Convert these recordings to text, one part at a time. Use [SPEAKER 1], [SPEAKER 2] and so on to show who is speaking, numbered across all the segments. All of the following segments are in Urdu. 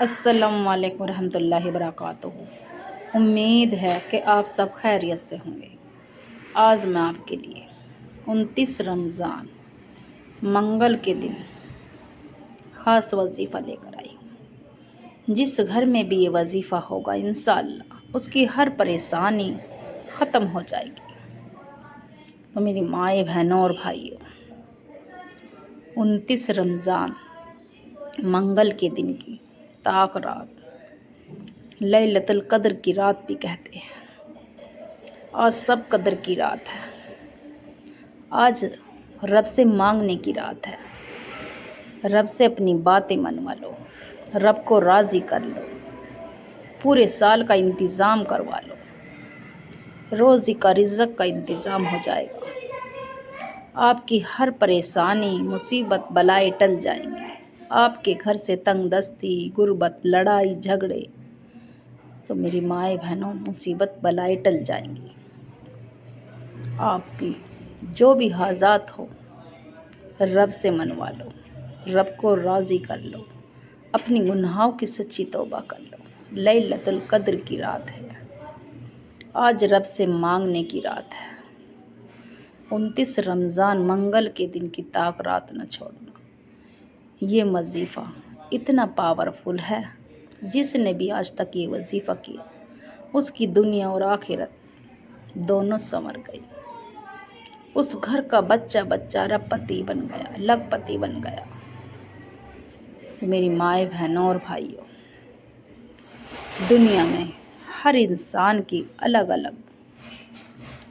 [SPEAKER 1] السلام علیکم ورحمۃ اللہ وبرکاتہ۔ امید ہے کہ آپ سب خیریت سے ہوں گے۔ آج میں آپ کے لیے 29 رمضان منگل کے دن خاص وظیفہ لے کر آئی ہوں۔ جس گھر میں بھی یہ وظیفہ ہوگا انشاءاللہ اس کی ہر پریشانی ختم ہو جائے گی۔ تو میری مائیں بہنوں اور بھائیوں، 29 رمضان منگل کے دن کی طاق رات، لیلۃ القدر کی رات بھی کہتے ہیں۔ آج سب قدر کی رات ہے۔ آج رب سے مانگنے کی رات ہے۔ رب سے اپنی باتیں منوا لو، رب کو راضی کر لو، پورے سال کا انتظام کروا لو، روزی کا رزق کا انتظام ہو جائے گا۔ آپ کی ہر پریشانی مصیبت بلائیں ٹل جائیں گی۔ آپ کے گھر سے تنگ دستی، غربت، لڑائی جھگڑے، تو میری مائیں بہنوں مصیبت بلائیں ٹل جائیں گی۔ آپ کی جو بھی حاجات ہو رب سے منوا لو، رب کو راضی کر لو، اپنی گناہوں کی سچی توبہ کر لو۔ لیلۃ القدر کی رات ہے، آج رب سے مانگنے کی رات ہے۔ 29 رمضان منگل کے دن کی طاق رات نہ چھوڑنا۔ یہ وظیفہ اتنا پاورفل ہے، جس نے بھی آج تک یہ وظیفہ کیا اس کی دنیا اور آخرت دونوں سنور گئی۔ اس گھر کا بچہ رب پتی بن گیا، لکھ پتی بن گیا۔ میری مائیں بہنوں اور بھائیوں، دنیا میں ہر انسان کی الگ الگ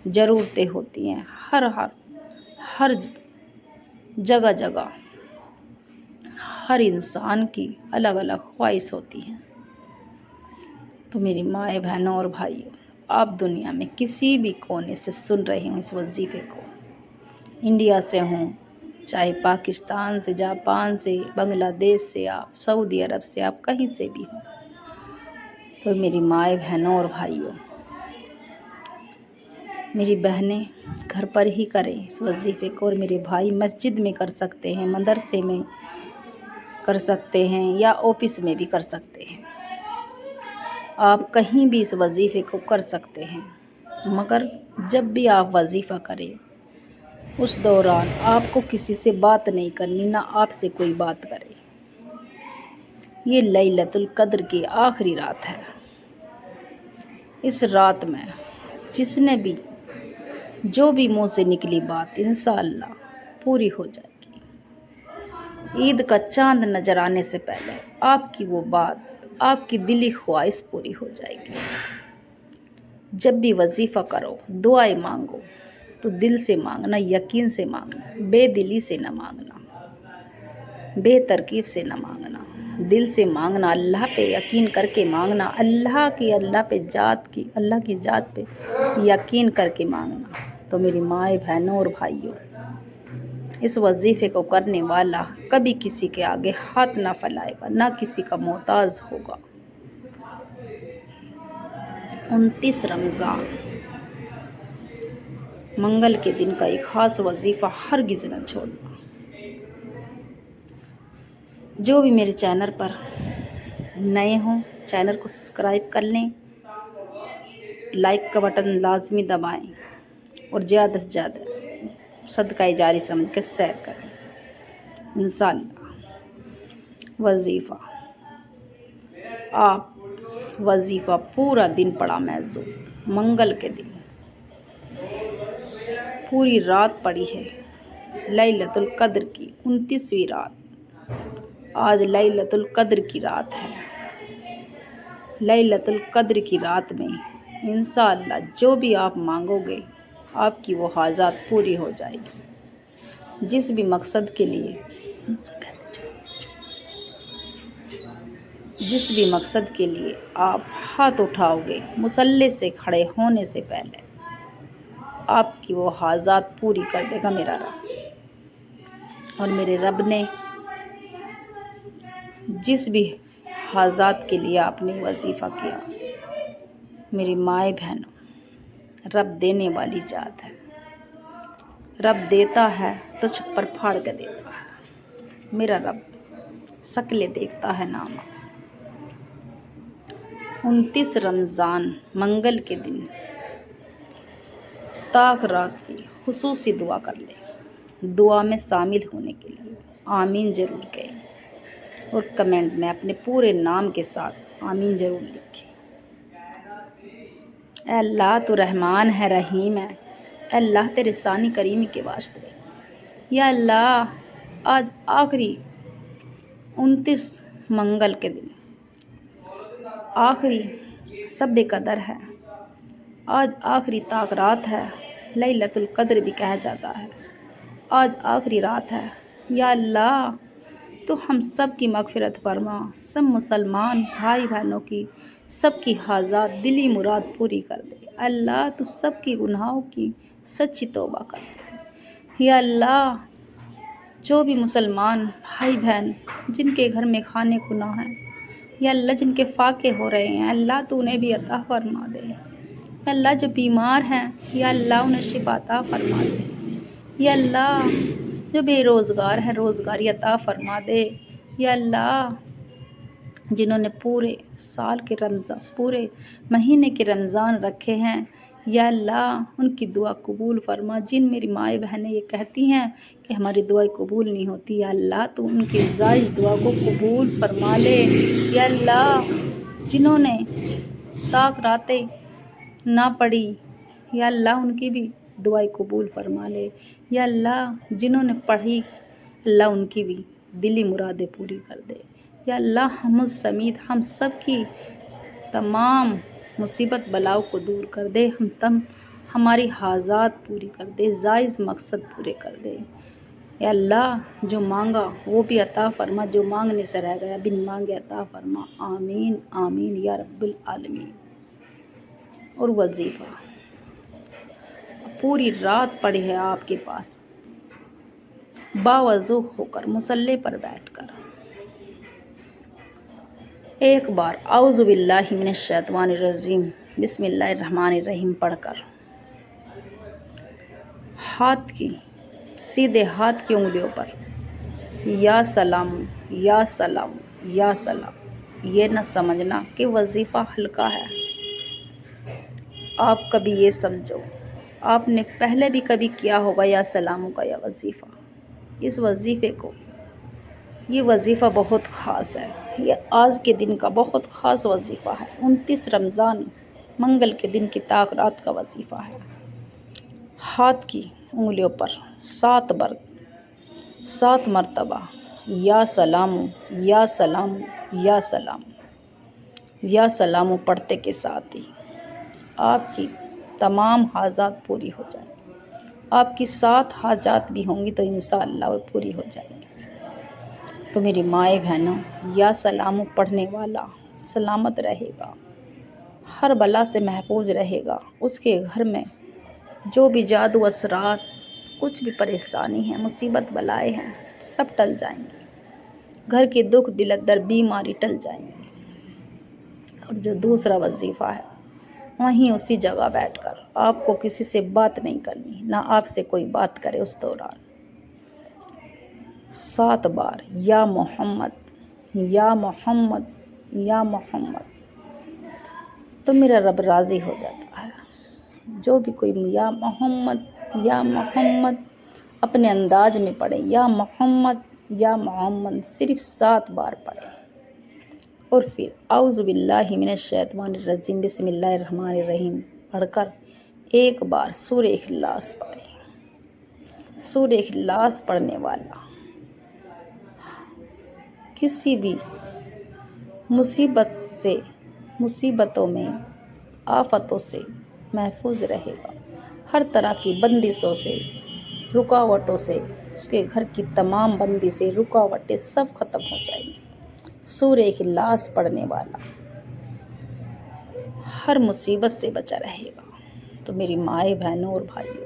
[SPEAKER 1] ضرورتیں ہوتی ہیں۔ ہر جگہ ہر انسان کی الگ الگ خواہش ہوتی ہیں۔ تو میری مائیں بہنوں اور بھائیوں، آپ دنیا میں کسی بھی کونے سے سن رہے ہوں اس وظیفے کو، انڈیا سے ہوں، چاہے پاکستان سے، جاپان سے، بنگلہ دیش سے، آپ سعودی عرب سے، آپ کہیں سے بھی ہوں، تو میری مائیں بہنوں اور بھائیوں، میری بہنیں گھر پر ہی کریں اس وظیفے کو، اور میرے بھائی مسجد میں کر سکتے ہیں، مدرسے میں کر سکتے ہیں، یا آفس میں بھی کر سکتے ہیں۔ آپ کہیں بھی اس وظیفے کو کر سکتے ہیں، مگر جب بھی آپ وظیفہ کریں اس دوران آپ کو کسی سے بات نہیں کرنی، نہ آپ سے کوئی بات کرے۔ یہ لیلۃ القدر کی آخری رات ہے۔ اس رات میں جس نے بھی جو بھی منہ سے نکلی بات انشاءاللہ پوری ہو جائے گی۔ عید کا چاند نظر آنے سے پہلے آپ کی وہ بات، آپ کی دلی خواہش پوری ہو جائے گی۔ جب بھی وظیفہ کرو، دعائیں مانگو تو دل سے مانگنا، یقین سے مانگنا، بے دلی سے نہ مانگنا، بے ترکیب سے نہ مانگنا، دل سے مانگنا، اللہ پہ یقین کر کے مانگنا، اللہ کی ذات پہ یقین کر کے مانگنا۔ تو میری مائیں بہنوں اور بھائیوں، اس وظیفے کو کرنے والا کبھی کسی کے آگے ہاتھ نہ پھیلائے گا، نہ کسی کا محتاج ہوگا۔ 29 رمضان منگل کے دن کا ایک خاص وظیفہ ہرگز نہ چھوڑنا۔ جو بھی میرے چینل پر نئے ہوں چینل کو سبسکرائب کر لیں، لائک کا بٹن لازمی دبائیں، اور زیادہ سے زیادہ صدقہ جاری سمجھ کے شیئر کریں۔ انشاءاللہ وظیفہ پورا دن پڑا محضوب، منگل کے دن پوری رات پڑی ہے، لیلۃ القدر کی 29ویں رات۔ آج لیلۃ القدر کی رات ہے۔ لیلۃ القدر کی رات میں انشاءاللہ جو بھی آپ مانگو گے آپ کی وہ حاجات پوری ہو جائے گی۔ جس بھی مقصد کے لیے آپ ہاتھ اٹھاؤ گے، مصلی سے کھڑے ہونے سے پہلے آپ کی وہ حاجات پوری کر دے گا میرا رب۔ اور میرے رب نے جس بھی حاجات کے لیے آپ نے وظیفہ کیا، میری مائیں بہنوں، رب دینے والی ذات ہے۔ رب دیتا ہے تو چھپر پھاڑ کے دیتا ہے۔ میرا رب شکلیں دیکھتا ہے نامہ، 29 رمضان منگل کے دن طاق رات کی خصوصی دعا کر لیں۔ دعا میں شامل ہونے کے لیے آمین ضرور کہیں اور کمنٹ میں اپنے پورے نام کے ساتھ آمین ضرور لکھیں۔ اے اللہ تو رحمان ہے، رحیم ہے، اے اللہ تیرے ثانی کریمی کے واسطے، یا اللہ آج آخری 29 منگل کے دن آخری شب قدر ہے، آج آخری طاق رات ہے، لیلۃ القدر بھی کہا جاتا ہے، آج آخری رات ہے، یا اللہ تو ہم سب کی مغفرت فرما، سب مسلمان بھائی بہنوں کی سب کی حاجات دلی مراد پوری کر دے، اللہ تو سب کی گناہوں کی سچی توبہ کر دے، یا اللہ جو بھی مسلمان بھائی بہن جن کے گھر میں کھانے کو نہ ہے، یا اللہ جن کے فاقے ہو رہے ہیں، اللہ تو انہیں بھی عطا فرما دے، یا اللہ جو بیمار ہیں، یا اللہ انہیں شفا عطا فرما دے، یا اللہ جو بے روزگار ہیں روزگاری عطا فرما دے، یا اللہ جنہوں نے پورے سال کے پورے مہینے کے رمضان رکھے ہیں، یا اللہ ان کی دعا قبول فرما، جن میری مائیں بہنیں یہ کہتی ہیں کہ ہماری دعائیں قبول نہیں ہوتی، یا اللہ تو ان کی زائد دعا کو قبول فرما لے، یا اللہ جنہوں نے طاق راتیں نہ پڑھی، یا اللہ ان کی بھی دعائیں قبول فرما لے، یا اللہ جنہوں نے پڑھی اللہ ان کی بھی دلی مرادیں پوری کر دے، یا اللہ ہم سمیت ہم سب کی تمام مصیبت بلاؤں کو دور کر دے، ہماری حاجات پوری کر دے، جائز مقصد پورے کر دے، یا اللہ جو مانگا وہ بھی عطا فرما، جو مانگنے سے رہ گیا بن مانگے عطا فرما، آمین آمین یا رب العالمین۔ اور وظیفہ پوری رات پڑے ہے آپ کے پاس، باوضو ہو کر مصلی پر بیٹھ کر ایک بار اعوذ باللہ من الشیطان الرجیم بسم اللہ الرحمن الرحیم پڑھ کر سیدھے ہاتھ کی انگلیوں پر یا سلام یا سلام یا سلام، یہ نہ سمجھنا کہ وظیفہ ہلکا ہے، آپ کبھی یہ سمجھو آپ نے پہلے بھی کبھی کیا ہوگا یا سلاموں کا یا وظیفہ، اس وظیفے کو یہ وظیفہ بہت خاص ہے، یہ آج کے دن کا بہت خاص وظیفہ ہے، 29 رمضان منگل کے دن کی طاق رات کا وظیفہ ہے۔ ہاتھ کی انگلیوں پر 7 مرتبہ یا سلام یا سلام یا سلام یا سلام پڑھتے کے ساتھ ہی آپ کی تمام حاجات پوری ہو جائیں گی، آپ کی 7 حاجات بھی ہوں گی تو انشاءاللہ وہ پوری ہو جائیں گی۔ تو میری مائیں بہنوں، یا سلام پڑھنے والا سلامت رہے گا، ہر بلا سے محفوظ رہے گا، اس کے گھر میں جو بھی جادو اثرات کچھ بھی پریشانی ہے مصیبت بلائے ہیں سب ٹل جائیں گے، گھر کے دکھ دلدر بیماری ٹل جائیں گی۔ اور جو دوسرا وظیفہ ہے وہیں اسی جگہ بیٹھ کر آپ کو کسی سے بات نہیں کرنی، نہ آپ سے کوئی بات کرے، اس دوران 7 بار یا محمد یا محمد یا محمد، تو میرا رب راضی ہو جاتا ہے۔ جو بھی کوئی یا محمد اپنے انداز میں پڑھے، یا محمد صرف 7 بار پڑھے، اور پھر اعوذ باللہ من الشیطان الرجیم بسم اللہ الرحمن الرحیم پڑھ کر ایک بار سورہ اخلاص پڑھے۔ سورہ اخلاص پڑھنے والا کسی بھی مصیبتوں میں آفتوں سے محفوظ رہے گا، ہر طرح کی بندشوں سے رکاوٹوں سے، اس کے گھر کی تمام بندشیں رکاوٹیں سب ختم ہو جائیں گی۔ سورہ اخلاص پڑھنے والا ہر مصیبت سے بچا رہے گا۔ تو میری مائیں بہنوں اور بھائیوں،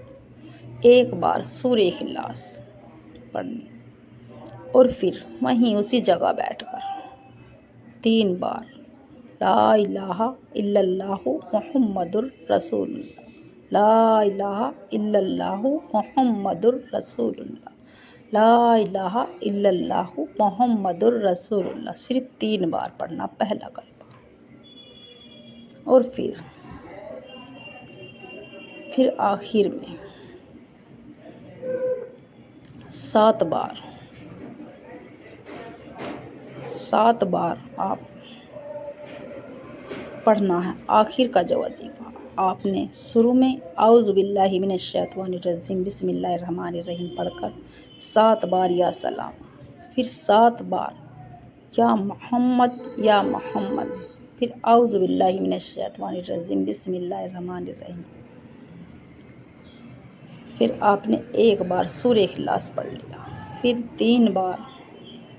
[SPEAKER 1] ایک بار سورہ اخلاص پڑھنی، اور پھر وہیں اسی جگہ بیٹھ کر 3 بار لا الہ الا اللہ محمد الرسول اللہ، لا الہ الا اللہ محمد الرسول اللہ، لا الہ الا اللہ محمد الرسول اللہ، صرف 3 بار پڑھنا پہلا کلمہ۔ اور پھر آخر میں 7 بار آپ پڑھنا ہے۔ آخر کا جو وظیفہ آپ نے شروع میں اعوذ باللہ من الشیطان الرجیم بسم اللہ الرحمن الرحیم پڑھ کر 7 بار یا سلام، پھر 7 بار یا محمد، پھر اعوذ باللہ من الشیطان الرجیم بسم اللہ الرحمن الرحیم، پھر آپ نے 1 بار سورہ اخلاص پڑھ لیا، پھر 3 بار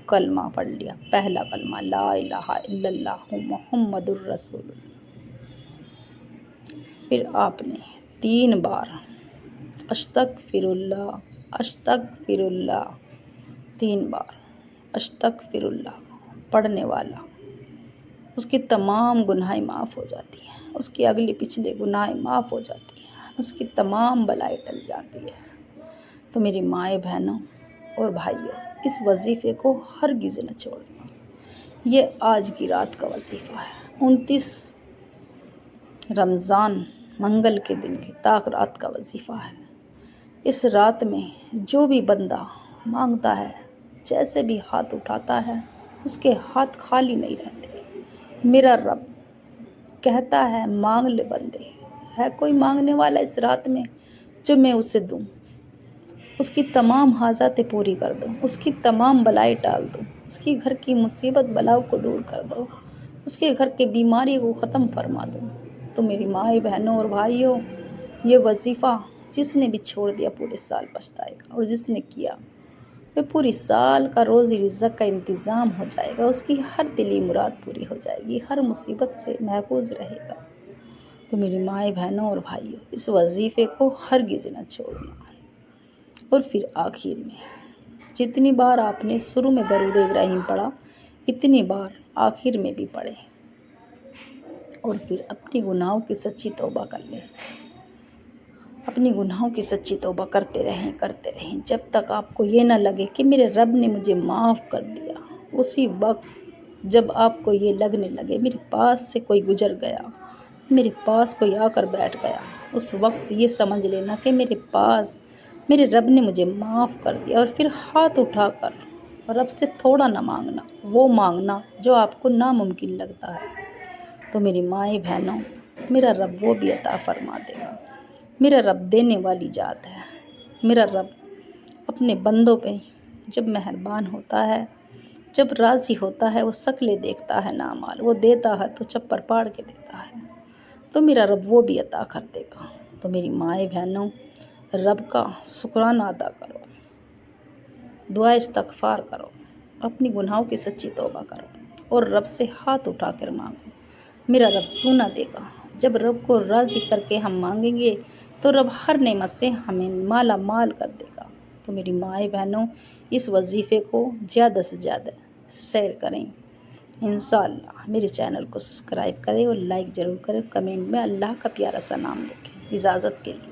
[SPEAKER 1] کلمہ پڑھ لیا، پہلا کلمہ لا الہ الا اللہ محمد الرسول اللہ، پھر آپ نے 3 بار استغفر اللہ 3 بار استغفر اللہ پڑھنے والا اس کی تمام گناہیں معاف ہو جاتی ہیں، اس کی اگلی پچھلے گناہیں معاف ہو جاتی ہیں، اس کی تمام بلائیں ٹل جاتی ہے۔ تو میری مائیں بہنوں اور بھائیوں، اس وظیفے کو ہرگز نہ چھوڑنا۔ یہ آج کی رات کا وظیفہ ہے، 29 رمضان منگل کے دن کی طاق رات کا وظیفہ ہے۔ اس رات میں جو بھی بندہ مانگتا ہے، جیسے بھی ہاتھ اٹھاتا ہے، اس کے ہاتھ خالی نہیں رہتے۔ میرا رب کہتا ہے مانگ لے بندے، ہے کوئی مانگنے والا اس رات میں جو میں اسے دوں، اس کی تمام حاجتیں پوری کر دوں، اس کی تمام بلائیں ٹال دوں، اس کی گھر کی مصیبت بلاؤ کو دور کر دو، اس کے گھر کی بیماری کو ختم فرما دوں۔ تو میری مائیں بہنوں اور بھائیوں، یہ وظیفہ جس نے بھی چھوڑ دیا پورے سال پچھتائے گا، اور جس نے کیا وہ پوری سال کا روزی رزق کا انتظام ہو جائے گا، اس کی ہر دلی مراد پوری ہو جائے گی، ہر مصیبت سے محفوظ رہے گا۔ تو میری مائیں بہنوں اور بھائیوں، اس وظیفے کو ہرگز نہ چھوڑنا۔ اور پھر آخر میں جتنی بار آپ نے شروع میں درود ابراہیم پڑھا، اتنی بار آخر میں بھی پڑھیں، اور پھر اپنی گناہوں کی سچی توبہ کر لیں۔ اپنی گناہوں کی سچی توبہ کرتے رہیں جب تک آپ کو یہ نہ لگے کہ میرے رب نے مجھے معاف کر دیا۔ اسی وقت جب آپ کو یہ لگنے لگے میرے پاس سے کوئی گزر گیا، میرے پاس کوئی آ کر بیٹھ گیا، اس وقت یہ سمجھ لینا کہ میرے رب نے مجھے معاف کر دیا، اور پھر ہاتھ اٹھا کر رب سے تھوڑا نہ مانگنا، وہ مانگنا جو آپ کو ناممکن لگتا ہے۔ تو میری مائیں بہنوں، میرا رب وہ بھی عطا فرما دے گا۔ میرا رب دینے والی ذات ہے۔ میرا رب اپنے بندوں پہ جب مہربان ہوتا ہے، جب راضی ہوتا ہے، وہ شکلیں دیکھتا ہے نامال، وہ دیتا ہے تو چپر پاڑ کے دیتا ہے۔ تو میرا رب وہ بھی عطا کر دے گا۔ تو میری مائیں بہنوں، رب کا شکرانہ ادا کرو، دعا استغفار کرو، اپنی گناہوں کی سچی توبہ کرو، اور رب سے ہاتھ اٹھا کر مانگو۔ میرا رب کیوں نہ دے گا؟ جب رب کو راضی کر کے ہم مانگیں گے تو رب ہر نعمت سے ہمیں مالا مال کر دے گا۔ تو میری مائیں بہنوں، اس وظیفے کو زیادہ سے زیادہ شیئر کریں۔ انشاءاللہ میرے چینل کو سبسکرائب کریں اور لائک ضرور کریں، کمنٹ میں اللہ کا پیارا سا نام لکھیں۔ اجازت کے لیے۔